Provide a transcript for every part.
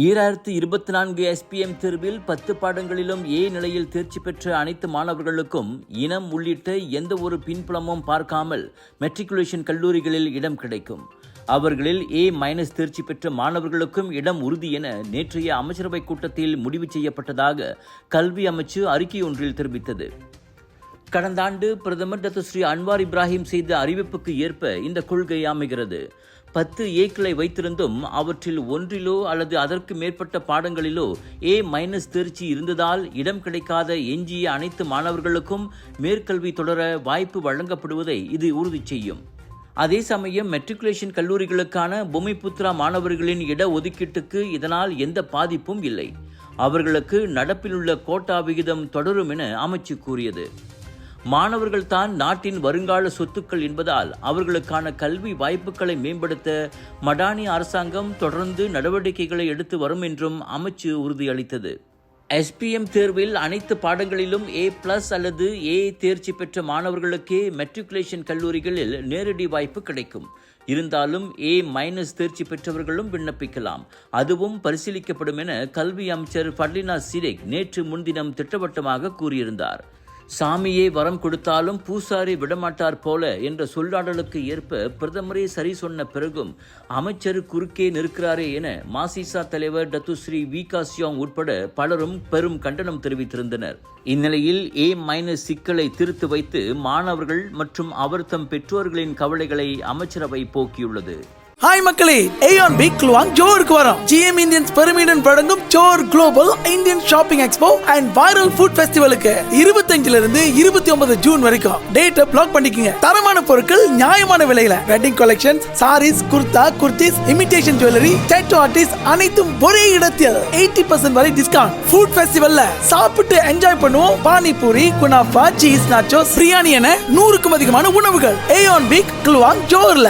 2024 SPM தேர்வில் 10 பாடங்களிலும் ஏ நிலையில் தேர்ச்சி பெற்ற அனைத்து மாணவர்களுக்கும் இனம் உள்ளிட்ட எந்த ஒரு பின்புலமும் பார்க்காமல் மெட்ரிகுலேஷன் கல்லூரிகளில் இடம் கிடைக்கும். அவர்களில் A- தேர்ச்சி பெற்ற மாணவர்களுக்கும் இடம் உறுதி என நேற்றைய அமைச்சரவை கூட்டத்தில் முடிவு செய்யப்பட்டதாக கல்வி அமைச்சு அறிக்கை ஒன்றில் தெரிவித்தது. கடந்த ஆண்டு பிரதமர் டத்துஸ்ரீ அன்வார் இப்ராஹிம் செய்த அறிவிப்புக்கு ஏற்ப இந்த கொள்கை அமைகிறது. 10 ஏக்களை வைத்திருந்தும் அவற்றில் ஒன்றிலோ அல்லது அதற்கு மேற்பட்ட பாடங்களிலோ A- தேர்ச்சி இருந்ததால் இடம் கிடைக்காத எஞ்சிய அனைத்து மாணவர்களுக்கும் மேற்கல்வி தொடர வாய்ப்பு வழங்கப்படுவதை இது உறுதி செய்யும். அதே சமயம் மெட்ரிகுலேஷன் கல்லூரிகளுக்கான பூமிபுத்ரா மாணவர்களின் இட ஒதுக்கீட்டுக்கு இதனால் எந்த பாதிப்பும் இல்லை. அவர்களுக்கு நடப்பிலுள்ள கோட்டா விகிதம் தொடரும் என அமைச்சு கூறியது. மாணவர்கள் தான் நாட்டின் வருங்கால சொத்துக்கள் என்பதால் அவர்களுக்கான கல்வி வாய்ப்புகளை மேம்படுத்த மடானி அரசாங்கம் தொடர்ந்து நடவடிக்கைகளை எடுத்து வரும் என்றும் அமைச்சு உறுதியளித்தது. SPM தேர்வில் அனைத்து பாடங்களிலும் A+ அல்லது A தேர்ச்சி பெற்ற மாணவர்களுக்கே மெட்ரிகுலேஷன் கல்லூரிகளில் நேரடி வாய்ப்பு கிடைக்கும். இருந்தாலும் A- தேர்ச்சி பெற்றவர்களும் விண்ணப்பிக்கலாம். அதுவும் பரிசீலிக்கப்படும் என கல்வி அமைச்சர் ஃபர்லினா சிடேக் நேற்று முன்தினம் திட்டவட்டமாக கூறியிருந்தார். சாமியே வரம் கொடுத்தாலும் பூசாரி விடமாட்டார் போல என்ற சொல்லாடலுக்கு ஏற்ப பிரதமரே சரி சொன்ன பிறகும் அமைச்சர் குறுக்கே நிற்கிறாரே என மாசிசா தலைவர் டத்துஸ்ரீ விகாசியோங் உட்பட பலரும் பெரும் கண்டனம் தெரிவித்திருந்தனர். இந்நிலையில் A- சிக்கலை தீர்த்து வைத்து மாணவர்கள் மற்றும் அவர் தம் பெற்றோர்களின் கவலைகளை அமைச்சரவை போக்கியுள்ளது. ஹாய் மக்களே, ஏயான் பிக் குலுவாங் ஜோருக்கு வரோம். GM இந்தியன்ஸ் பெருமையுடன் வழங்கும் ஜோர் global Indian shopping expo and viral food ஃபெஸ்டிவலுக்கு 25 இருந்து 29 ஜூன் வரைக்கும் டேட்டை பிளாக் பண்ணிக்கங்க. தரமான பொருட்கள் நியாயமான விலையில wedding collections, saris, kurta, kurtis, imitation jewellery, tattoo artist அனைத்தும் ஒரே இடத்தில் 80% வரை டிஸ்கவுண்ட். ஃபுட் ஃபெஸ்டிவல்ல சாப்பிட்டு என்ஜாய் பண்ணுவோம். Panipuri, kunafa, cheese nachos, biryani என 100க்கும் அதிகமான உணவுகள் ஏயான் பிக் குலுவாங் ஜோர்ல.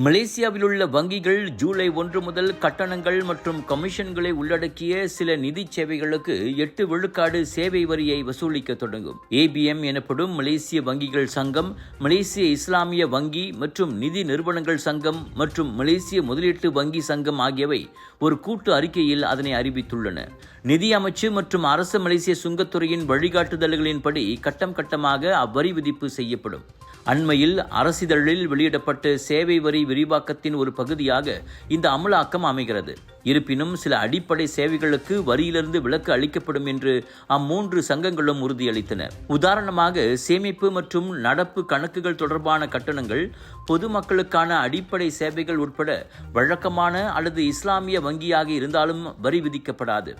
மலேசியாவில் உள்ள வங்கிகள் ஜூலை 1 முதல் கட்டணங்கள் மற்றும் கமிஷன்களை உள்ளடக்கிய சில நிதி சேவைகளுக்கு 8 விழுக்காடு சேவை வரியை வசூலிக்க தொடங்கும். ABM எனப்படும் மலேசிய வங்கிகள் சங்கம், மலேசிய இஸ்லாமிய வங்கி மற்றும் நிதி நிறுவனங்கள் சங்கம் மற்றும் மலேசிய முதலீட்டு வங்கி சங்கம் ஆகியவை ஒரு கூட்டு அறிக்கையில் அதனை அறிவித்துள்ளன. நிதி அமைச்சு மற்றும் அரசு மலேசிய சுங்கத்துறையின் வழிகாட்டுதல்களின்படி கட்டம் கட்டமாக அவ்வரி விதிப்பு செய்யப்படும். அண்மையில் அரசிதழில் வெளியிடப்பட்ட சேவை வரி விரிவாக்கத்தின் ஒரு பகுதியாக இந்த அமலாக்கம் அமைகிறது. இருப்பினும் சில அடிப்படை சேவைகளுக்கு வரியிலிருந்து விலக்கு அளிக்கப்படும் என்று அம்மூன்று சங்கங்களும் உறுதியளித்தன. உதாரணமாக சேமிப்பு மற்றும் நடப்பு கணக்குகள் தொடர்பான கட்டணங்கள், பொதுமக்களுக்கான அடிப்படை சேவைகள் உட்பட வழக்கமான அல்லது இஸ்லாமிய வங்கியாக இருந்தாலும் வரி விதிக்கப்படாது.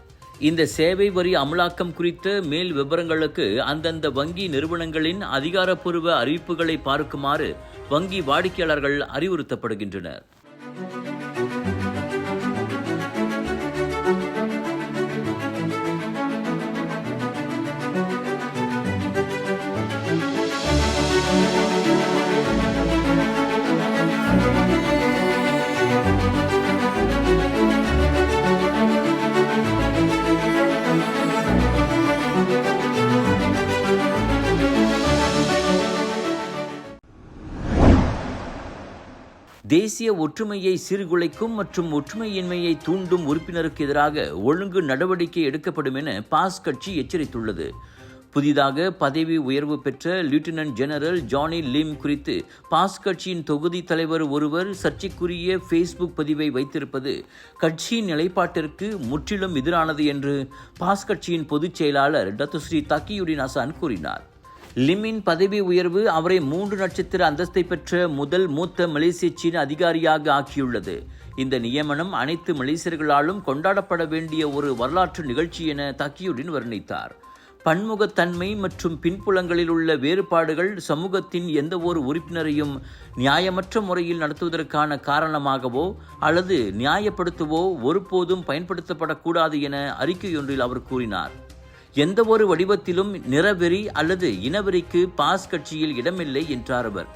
இந்த சேவை வரி அமலாக்கம் குறித்த மேல் விவரங்களுக்கு அந்தந்த வங்கி நிறுவனங்களின் அதிகாரப்பூர்வ அறிவிப்புகளை பார்க்குமாறு வங்கி வாடிக்கையாளர்கள் அறிவுறுத்தப்படுகின்றனர். தேசிய ஒற்றுமையை சீர்குலைக்கும் மற்றும் ஒற்றுமையின்மையை தூண்டும் உறுப்பினருக்கு எதிராக ஒழுங்கு நடவடிக்கை எடுக்கப்படும் என பாஸ் கட்சி எச்சரித்துள்ளது. புதிதாக பதவி உயர்வு பெற்ற லெப்டினன்ட் ஜெனரல் ஜானி லிம் குறித்து பாஸ் கட்சியின் தொகுதி தலைவர் ஒருவர் சர்ச்சைக்குரிய ஃபேஸ்புக் பதிவை வைத்திருப்பது கட்சியின் நிலைப்பாட்டிற்கு முற்றிலும் எதிரானது என்று பாஸ் கட்சியின் பொதுச் செயலாளர் டத்துஸ்ரீ தக்கியுடின் ஹசான் கூறினார். லிம்மின் பதவி உயர்வு அவரை 3 நட்சத்திர அந்தஸ்தை பெற்ற முதல் மூத்த மலேசிய சீன அதிகாரியாக ஆக்கியுள்ளது. இந்த நியமனம் அனைத்து மலேசியர்களாலும் கொண்டாடப்பட வேண்டிய ஒரு வரலாற்று நிகழ்ச்சி என தக்கியுடின் வர்ணித்தார். பன்முகத்தன்மை மற்றும் பின்புலங்களில் உள்ள வேறுபாடுகள் சமூகத்தின் எந்த ஒரு உறுப்பினரையும் நியாயமற்ற முறையில் நடத்துவதற்கான காரணமாகவோ அல்லது நியாயப்படுத்தவோ ஒருபோதும் பயன்படுத்தப்படக்கூடாது என அறிக்கையொன்றில் அவர் கூறினார். எந்த ஒரு வடிவத்திலும் நிறவெறி அல்லது இனவெறிக்கு பாஸ் கட்சியில் இடமில்லை என்றார் அவர்.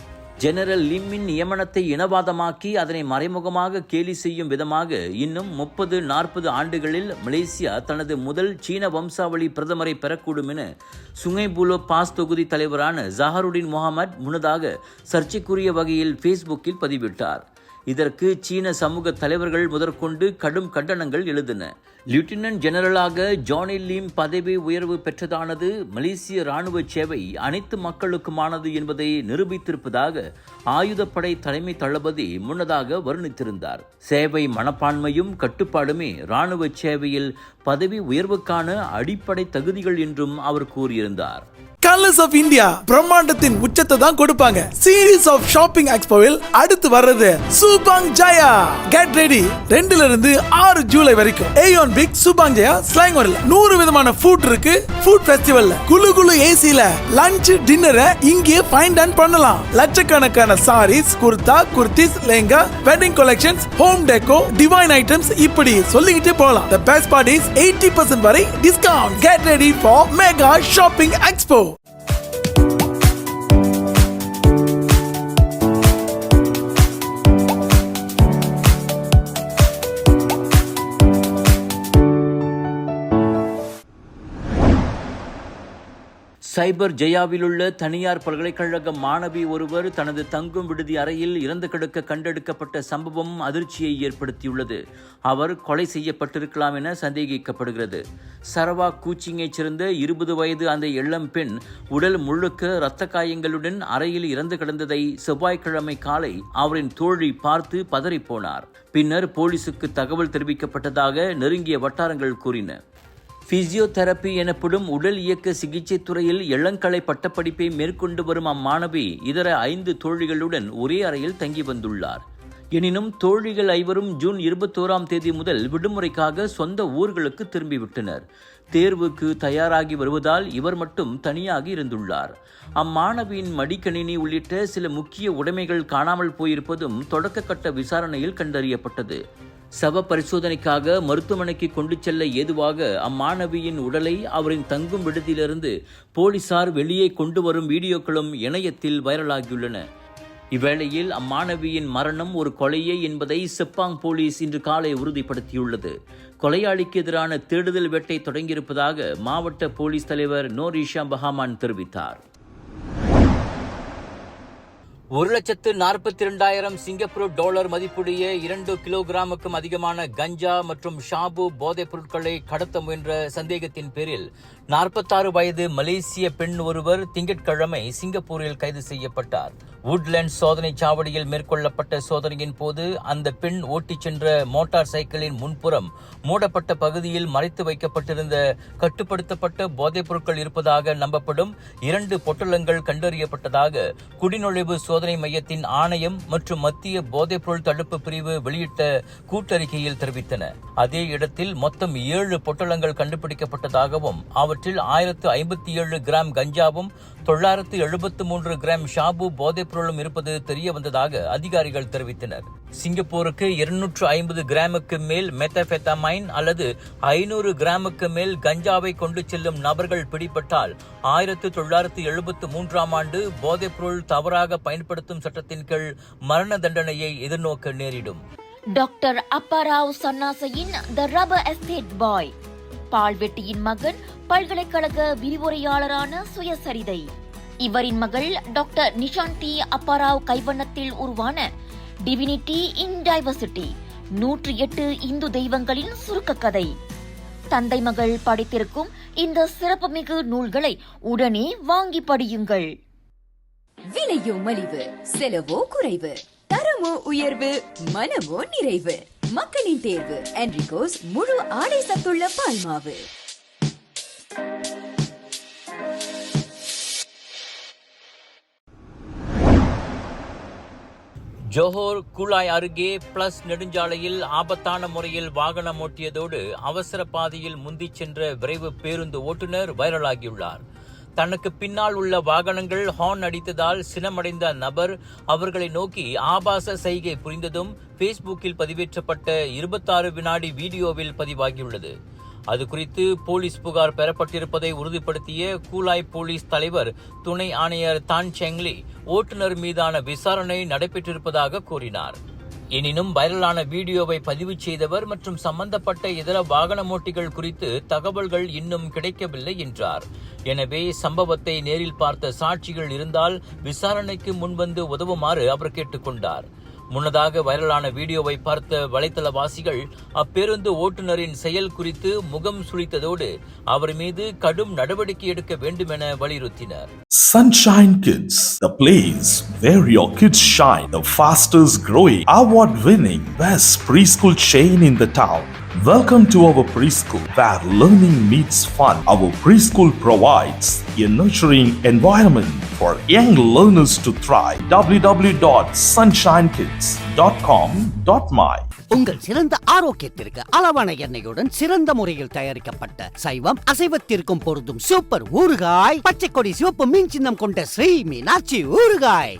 ஜெனரல் லிம்மின் நியமனத்தை இனவாதமாக்கி அதனை மறைமுகமாக கேலி செய்யும் விதமாக இன்னும் 30-40 ஆண்டுகளில் மலேசியா தனது முதல் சீன வம்சாவளி பிரதமரை பெறக்கூடும் என சுங்கை புலோ பாஸ் தொகுதி தலைவரான ஜஹருடின் முகமது முன்னதாக சர்ச்சைக்குரிய வகையில் ஃபேஸ்புக்கில் பதிவிட்டார். இதற்கு சீன சமூக தலைவர்கள் முதற்கொண்டு கடும் கண்டனங்கள் எழுந்தன. லியூட்டினன்ட் ஜெனரலாக ஜானி லீம் பதவி உயர்வு பெற்றதானது மலேசிய ராணுவ சேவை அனைத்து மக்களுக்குமானது என்பதை நிரூபித்திருப்பதாக ஆயுதப்படை தலைமை தளபதி முன்னதாக வர்ணித்திருந்தார். சேவை மனப்பான்மையும் கட்டுப்பாடுமே ராணுவ சேவையில் பதவி உயர்வுக்கான அடிப்படை தகுதிகள் என்றும் அவர் கூறியிருந்தார். கலர்ஸ் ஆஃப் இந்தியா பிரம்மாண்டத்தின் உச்சத்தை தான் கொடுப்பாங்க. சீரீஸ் ஆஃப் ஷாப்பிங் எக்ஸ்போவில் அடுத்து வர்றது சூபாங் ஜாயா. கெட் ரெடி 2 இருந்து 6 ஜூலை வரைக்கும் ஏயோன் பிக் சூபாங் ஜாயா ஸ்லாங்கோர்ல 100 விதமான ஃபுட் இருக்கு. ஃபுட் ஃபெஸ்டிவல்ல குளு குளு ஏசில லஞ்ச் டின்னரை இங்கே ஃபைண்ட் அண்ட் பண்ணலாம். லட்சக்கணக்கான saris, kurta, kurtis, lehenga, wedding collections, home decor, divine items இப்படி சொல்லிக்கிட்டே போகலாம். The best part is 80% வரை discount. Get ready for mega shopping expo. சைபர் ஜெயாவிலுள்ள தனியார் பல்கலைக்கழக மாணவி ஒருவர் தனது தங்கும் விடுதி அறையில் இறந்து கிடக்க கண்டெடுக்கப்பட்ட சம்பவம் அதிர்ச்சியை ஏற்படுத்தியுள்ளது. அவர் கொலை செய்யப்பட்டிருக்கலாம் என சந்தேகிக்கப்படுகிறது. சரவா கூச்சிங்கைச் சேர்ந்த 20 வயது அந்த இளம் பெண் உடல் முழுக்க இரத்த காயங்களுடன் அறையில் இறந்து கிடந்ததை செவ்வாய்க்கிழமை காலை அவரின் தோழி பார்த்து பதறிப்போனார். பின்னர் போலீசுக்கு தகவல் தெரிவிக்கப்பட்டதாக நெருங்கிய வட்டாரங்கள் கூறின. பிசியோதெரபி எனப்படும் உடல் இயக்க சிகிச்சை துறையில் இளங்கலை பட்டப்படிப்பை மேற்கொண்டு வரும் அம்மாணவி இதர 5 தோழிகளுடன் ஒரே அறையில் தங்கி வந்துள்ளார். எனினும் தோழிகள் 5 ஜூன் 21ஆம் தேதி முதல் விடுமுறைக்காக சொந்த ஊர்களுக்கு திரும்பிவிட்டனர். தேர்வுக்கு தயாராகி வருவதால் இவர் மட்டும் தனியாக இருந்துள்ளார். அம்மாணவியின் மடிக்கணினி உள்ளிட்ட சில முக்கிய உடைமைகள் காணாமல் போயிருப்பதும் தொடக்க கட்ட விசாரணையில் கண்டறியப்பட்டது. சவ பரிசோதனைக்காக மருத்துவமனைக்கு கொண்டு செல்ல ஏதுவாக அம்மாணவியின் உடலை அவரின் தங்கும் விடுதியிலிருந்து போலீசார் வெளியே கொண்டு வரும் வீடியோக்களும் இணையத்தில் வைரலாகியுள்ளன. இவ்வேளையில் அம்மாணவியின் மரணம் ஒரு கொலையே என்பதை செப்பாங் போலீஸ் இன்று காலை உறுதிப்படுத்தியுள்ளது. கொலையாளிக்கு எதிரான தேடுதல் வேட்டை தொடங்கியிருப்பதாக மாவட்ட போலீஸ் தலைவர் நோரிஷா பஹாமான் தெரிவித்தார். 1,42,000 சிங்கப்பூர் டாலர் மதிப்புடைய 2 கிலோகிராமுக்கும் அதிகமான கஞ்சா மற்றும் ஷாபு போதைப் பொருட்களை கடத்த முயன்ற சந்தேகத்தின் பேரில் 46 வயது மலேசிய பெண் ஒருவர் திங்கட்கிழமை சிங்கப்பூரில் கைது செய்யப்பட்டார். வுட்லேண்ட் சோதனை சாவடியில் மேற்கொள்ளப்பட்ட சோதனையின் போது அந்த பெண் ஓட்டிச் சென்ற மோட்டார் சைக்கிளின் முன்புறம் மூடப்பட்ட பகுதியில் மறைத்து வைக்கப்பட்டிருந்த கட்டுப்படுத்தப்பட்ட போதைப் பொருட்கள் இருப்பதாக நம்பப்படும் 2 பொட்டலங்கள் கண்டறியப்பட்டதாக குடிநுழைவு சோதனை மையத்தின் ஆணையம் மற்றும் மத்திய போதைப் பொருள் தடுப்பு பிரிவு வெளியிட்ட கூட்டறிக்கையில் தெரிவித்தன. அதே இடத்தில் மொத்தம் 7 பொட்டலங்கள் கண்டுபிடிக்கப்பட்டதாகவும் அவற்றில் 1057 கிராம் கஞ்சாவும் 973 கிராம் ஷாபு போதைப் பொருளும் இருப்பது தெரிய வந்ததாக அதிகாரிகள் தெரிவித்தனர். சிங்கப்பூருக்கு 250 கிராமுக்கு மேல் மெத்தபெத்தமைன் அல்லது 500 கிராமுக்கு மேல் கஞ்சாவை கொண்டு செல்லும் நபர்கள் பிடிபட்டால் 1973ஆம் ஆண்டு போதைப் பொருள் தவறாக பயன்படுத்தும் சட்டத்தின் கீழ் மரண தண்டனையை எதிர்நோக்க நேரிடும். டாக்டர் அப்பாராவ் சன்னாசையின் த ரப்பர் எஸ்டேட் பாய், பால்வெட்டியின் மகன், பல்கலைக்கழக விரிவுரையாளரான சுயசரிதை. இவரின் மகள் டாக்டர் நிஷாந்தி அப்பாராவ் கைவண்ணத்தில் உருவான டிவினிட்டி இன் டைவர்சிட்டி 108 இந்து தெய்வங்களின் சுருக்க கதை. தந்தை மகள் படைத்திருக்கும் இந்த சிறப்புமிகு நூல்களை உடனே வாங்கி படியுங்கள். விலையோ மலிவு, செலவோ குறைவு, தரமோ உயர்வு, மனமோ நிறைவு. மக்களின் தேர்வு என்ரிகோஸ் முழு ஆடை சத்துள்ள பால்மாவு. ஜோஹர் கூலாய் அருகே பிளஸ் நெடுஞ்சாலையில் ஆபத்தான முறையில் வாகனம் ஓட்டியதோடு அவசர பாதையில் முந்திச் சென்ற விரைவு பேருந்து ஓட்டுநர் வைரலாகியுள்ளார். தனக்கு பின்னால் உள்ள வாகனங்கள் ஹார்ன் அடித்ததால் சினமடைந்த நபர் அவர்களை நோக்கி ஆபாச சைகை புரிந்ததும் பேஸ்புக்கில் பதிவேற்றப்பட்ட 26 வினாடி வீடியோவில் பதிவாகியுள்ளது. அது குறித்து போலீஸ் புகார் பெறப்பட்டிருப்பதை உறுதிப்படுத்திய கூலாய் போலீஸ் தலைவர் துணை ஆணையர் தான் செங்லி ஓட்டுநர் மீதான விசாரணை நடைபெற்றிருப்பதாக கூறினார். எனினும் வைரலான வீடியோவை பதிவு செய்தவர் மற்றும் சம்பந்தப்பட்ட இதர வாகனமோட்டிகள் குறித்து தகவல்கள் இன்னும் கிடைக்கவில்லை என்றார். எனவே சம்பவத்தை நேரில் பார்த்த சாட்சிகள் இருந்தால் விசாரணைக்கு முன்வந்து உதவுமாறு அவர் கேட்டுக்கொண்டார். முன்னதாக வைரலான வீடியோவை பார்த்த வலைத்தளவாசிகள் அப்பேருந்து ஓட்டுநரின் செயல் குறித்து முகம் சுளித்ததோடு அவர் மீது கடும் நடவடிக்கை எடுக்க வேண்டும் என வலியுறுத்தினர். Sunshine Kids, the place where your kids shine, the fastest growing, award-winning, best preschool chain in the town. Welcome to our preschool, where learning meets fun. Our preschool provides a nurturing environment for young learners to thrive. www.sunshinekids.com.my உங்கள் சிறந்த ஆரோக்கியத்திற்கு அளவான எண்ணெயுடன் சிறந்த முறையில் தயாரிக்கப்பட்ட சைவம் அசைவத்திற்கும் பொருந்தும் super ஊறுகாய், பச்சை கொடி சிவப்பு மீன் சின்னம் கொண்ட ஸ்ரீ மீனாட்சி ஊறுகாய்.